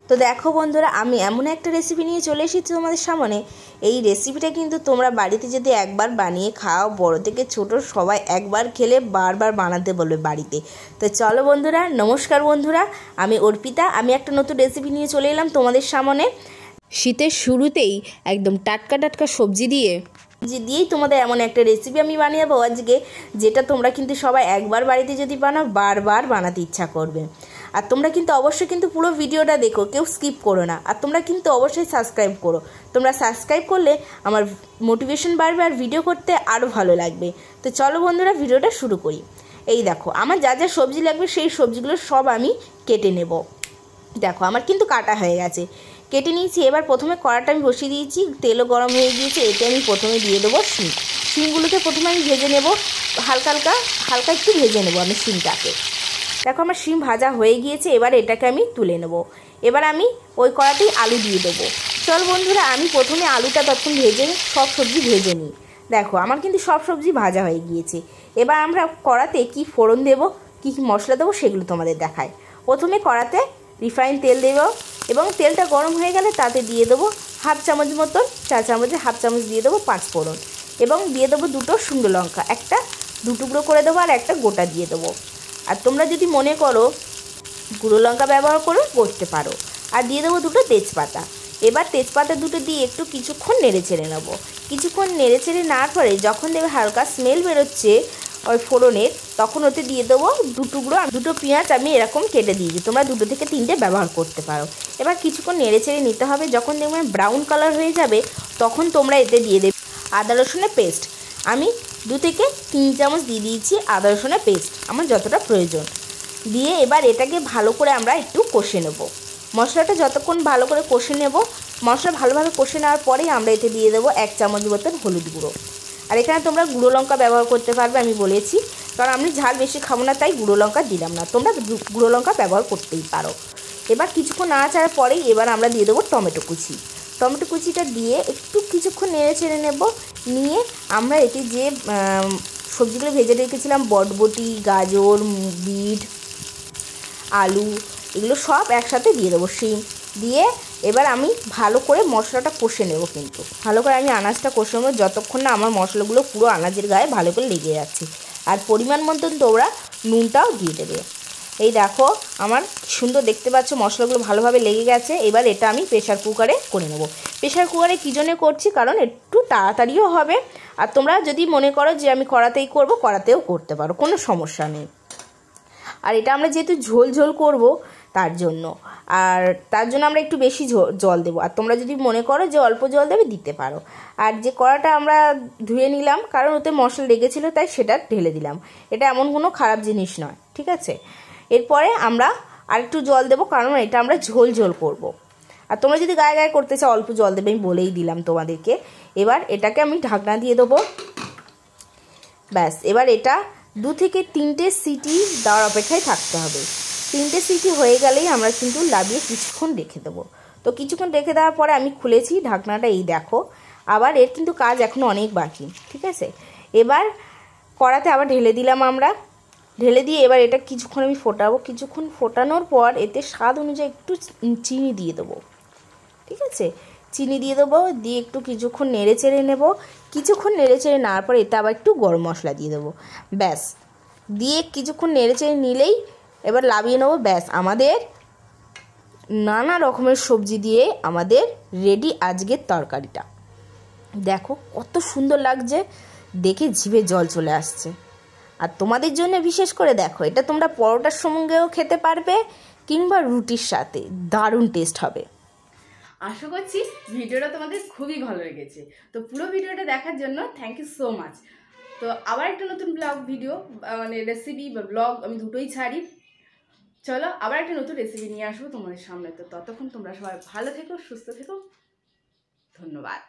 তো দেখো বন্ধুরা, আমি এমন একটা রেসিপি নিয়ে চলে এসেছি তোমাদের সামনে। এই রেসিপিটা কিন্তু তোমরা বাড়িতে যদি একবার বানিয়ে খাও, বড় থেকে ছোট সবাই একবার খেলে বারবার বানাতে বলবে বাড়িতে। তো চলো বন্ধুরা, নমস্কার বন্ধুরা, আমি অর্পিতা। আমি একটা নতুন রেসিপি নিয়ে চলে এলাম তোমাদের সামনে। শীতের শুরুতেই একদম টাটকা টাটকা সবজি দিয়েই তোমাদের এমন একটা রেসিপি আমি বানিয়ে দেবো আজকে, যেটা তোমরা কিন্তু সবাই একবার বাড়িতে যদি বানাও বারবার বানাতে ইচ্ছা করবে। আর তোমরা কিন্তু অবশ্যই কিন্তু পুরো ভিডিওটা দেখো, কেউ স্কিপ করো না। আর তোমরা কিন্তু অবশ্যই সাবস্ক্রাইব করো। তোমরা সাবস্ক্রাইব করলে আমার মোটিভেশন বাড়বে আর ভিডিও করতে আরও ভালো লাগবে। তো চলো বন্ধুরা, ভিডিওটা শুরু করি। এই দেখো, আমার যা যা সবজি লাগবে সেই সবজিগুলো সব আমি কেটে নেব। দেখো আমার কিন্তু কাটা হয়ে গেছে, কেটে নিয়েছি। এবার প্রথমে কড়াটা আমি বসিয়ে দিয়েছি, তেলও গরম হয়ে গিয়েছে। এতে আমি প্রথমে দিয়ে দেবো শিম। শিমগুলোকে প্রথমে আমি ভেজে নেব, হালকা হালকা একটু ভেজে নেব আমি শিমটাকে। দেখো আমার শিম ভাজা হয়ে গিয়েছে, এবার এটাকে আমি তুলে নেব। এবার আমি ওই কড়াতেই আলু দিয়ে দেবো। চল বন্ধুরা, আমি প্রথমে আলুটা তখন ভেজে সব সবজি ভেজে নিই। দেখো আমার কিন্তু সব সবজি ভাজা হয়ে গিয়েছে। এবার আমরা কড়াতে কি ফোড়ন দেবো, কী কী মশলা দেবো সেগুলো তোমাদের দেখাই। প্রথমে কড়াতে রিফাইন তেল দেবো এবং তেলটা গরম হয়ে গেলে তাতে দিয়ে দেবো হাফ চামচ মতন, চা চামচে হাফ চামচ দিয়ে দেবো পাঁচ ফোড়ন এবং দিয়ে দেবো দুটো শুকনো লঙ্কা, একটা দু টুকরো করে দেবো আর একটা গোটা দিয়ে দেবো। আর তোমরা যদি মনে করো গুঁড়ো লঙ্কা ব্যবহার করতে পারো। আর দিয়ে দেবো দুটো তেজপাতা। এবার তেজপাতা দুটো দিয়ে একটু কিছুক্ষণ নেড়ে চেড়ে নেবো। কিছুক্ষণ নেড়ে চেড়ে নেওয়ার পরে যখন দেখবে হালকা স্মেল বেরোচ্ছে ওই ফোড়নের, তখন ওতে দিয়ে দেবো দুটো পেঁয়াজ আমি এরকম কেটে দিয়েছি। তোমরা দুটো থেকে তিনটে ব্যবহার করতে পারো। এবার কিছুক্ষণ নেড়ে চেড়ে নিতে হবে। যখন দেখবে ব্রাউন কালার হয়ে যাবে তখন তোমরা এতে দিয়ে দেবে আদা রসুনের পেস্ট। আমি 2 থেকে 3 চামচ দিয়ে দিয়েছি আদা রসুনের পেস্ট, আমার যতটা প্রয়োজন। দিয়ে এবার এটাকে ভালো করে আমরা একটু কষে নেব। মশলাটা যতক্ষণ ভালো করে কষে নেব, মশলা ভালোভাবে কষে নেওয়ার পরেই আমরা এতে দিয়ে দেবো 1 চামচ মতন হলুদ গুঁড়ো। আর এখানে তোমরা গুঁড়ো লঙ্কা ব্যবহার করতে পারবে, আমি বলেছি, কারণ আমি ঝাল বেশি খাবো না তাই গুঁড়ো লঙ্কা দিলাম না। তোমরা গুঁড়ো লঙ্কা ব্যবহার করতেই পারো। এবার কিছুক্ষণ নাড়াচাড়ার পরেই এবার আমরা দিয়ে দেবো টমেটো কুচি। টমেটো কুচিটা দিয়ে একটু কিছুক্ষণ নেড়ে চেড়ে নেব। নিয়ে আমরা এতে যে সবজিগুলো ভেজে রেখেছিলাম, বটবটি, গাজর, বিট, আলু, এগুলো সব একসাথে দিয়ে দেবো। শিম দিয়ে এবার আমি ভালো করে মশলাটা কষে নেব। কিন্তু ভালো করে আমি আনাজটা কষে নেবো যতক্ষণ না আমার মশলাগুলো পুরো আনাজের গায়ে ভালো করে লেগে যাচ্ছে। আর পরিমাণ মতন তোমরা নুনটাও দিয়ে দেবে। এই দেখো আমার সুন্দর দেখতে পাচ্ছ মশলাগুলো ভালোভাবে লেগে গেছে। এবার এটা আমি প্রেশার কুকারে করে নেব। প্রেশার কুকারে কী জন্য করছি, কারণ একটু তাড়াতাড়িও হবে। আর তোমরা যদি মনে করো যে আমি কড়াতেই করব, কড়াতেও করতে পারো, কোনো সমস্যা নেই। আর এটা আমরা যেহেতু ঝোল ঝোল করব তার জন্য আমরা একটু বেশি জল দেবো। আর তোমরা যদি মনে করো যে অল্প জল দেবে দিতে পারো। আর যে কড়াটা আমরা ধুয়ে নিলাম, কারণ ওতে মশলা লেগেছিলো তাই সেটা ঢেলে দিলাম। এটা এমন কোনো খারাপ জিনিস নয়, ঠিক আছে। এরপরে আমরা আরেকটু জল দেবো, কারণ এটা আমরা ঝোল ঝোল করব। আর তোমরা যদি গায়ে গায়ে করতে চাও অল্প জল দেবে, আমি বলেই দিলাম তোমাদেরকে। এবার এটাকে আমি ঢাকনা দিয়ে দেবো। ব্যাস, এবার এটা 2 থেকে 3টে সিটি দেওয়ার অপেক্ষায় থাকতে হবে। 3টে সিটি হয়ে গেলেই আমরা কিন্তু লাবিয়ে কিছুক্ষণ রেখে দেবো। তো কিছুক্ষণ রেখে দেওয়ার পরে আমি খুলেছি ঢাকনাটা, এই দেখো। আবার এর কিন্তু কাজ এখনও অনেক বাকি, ঠিক আছে। এবার কড়াতে আবার ঢেলে দিলাম আমরা। ঢেলে দিয়ে এবার এটা কিছুক্ষণ আমি ফোটাবো। কিছুক্ষণ ফোটানোর পর এতে স্বাদ অনুযায়ী একটু চিনি দিয়ে দেবো, ঠিক আছে। চিনি দিয়ে দেবো, দিয়ে একটু কিছুক্ষণ নেড়ে চেড়ে নেব। কিছুক্ষণ নেড়ে চেড়ে নেওয়ার পর এতে আবার একটু গরম মশলা দিয়ে দেবো। ব্যাস, দিয়ে কিছুক্ষণ নেড়ে চেড়ে নিলেই এবার লাবিয়ে নেবো। ব্যাস, আমাদের নানা রকমের সবজি দিয়ে আমাদের রেডি আজকের তরকারিটা। দেখো কত সুন্দর লাগছে, দেখে জিভে জল চলে আসছে। আর তোমাদের জন্য বিশেষ করে দেখো, এটা তোমরা পরোটার সঙ্গেও খেতে পারবে কিংবা রুটির সাথে, দারুণ টেস্ট হবে। আশা করছি ভিডিওটা তোমাদের খুবই ভালো লেগেছে। তো পুরো ভিডিওটা দেখার জন্য থ্যাংক ইউ সো মাচ। তো আবার একটা নতুন ভিডিও মানে রেসিপি বা ব্লগ আমি দুটোই ছাড়ি। চলো আবার একটা নতুন রেসিপি নিয়ে আসবো তোমাদের সামনে। তো ততক্ষণ তোমরা সবাই ভালো থেকো, সুস্থ থেকো। ধন্যবাদ।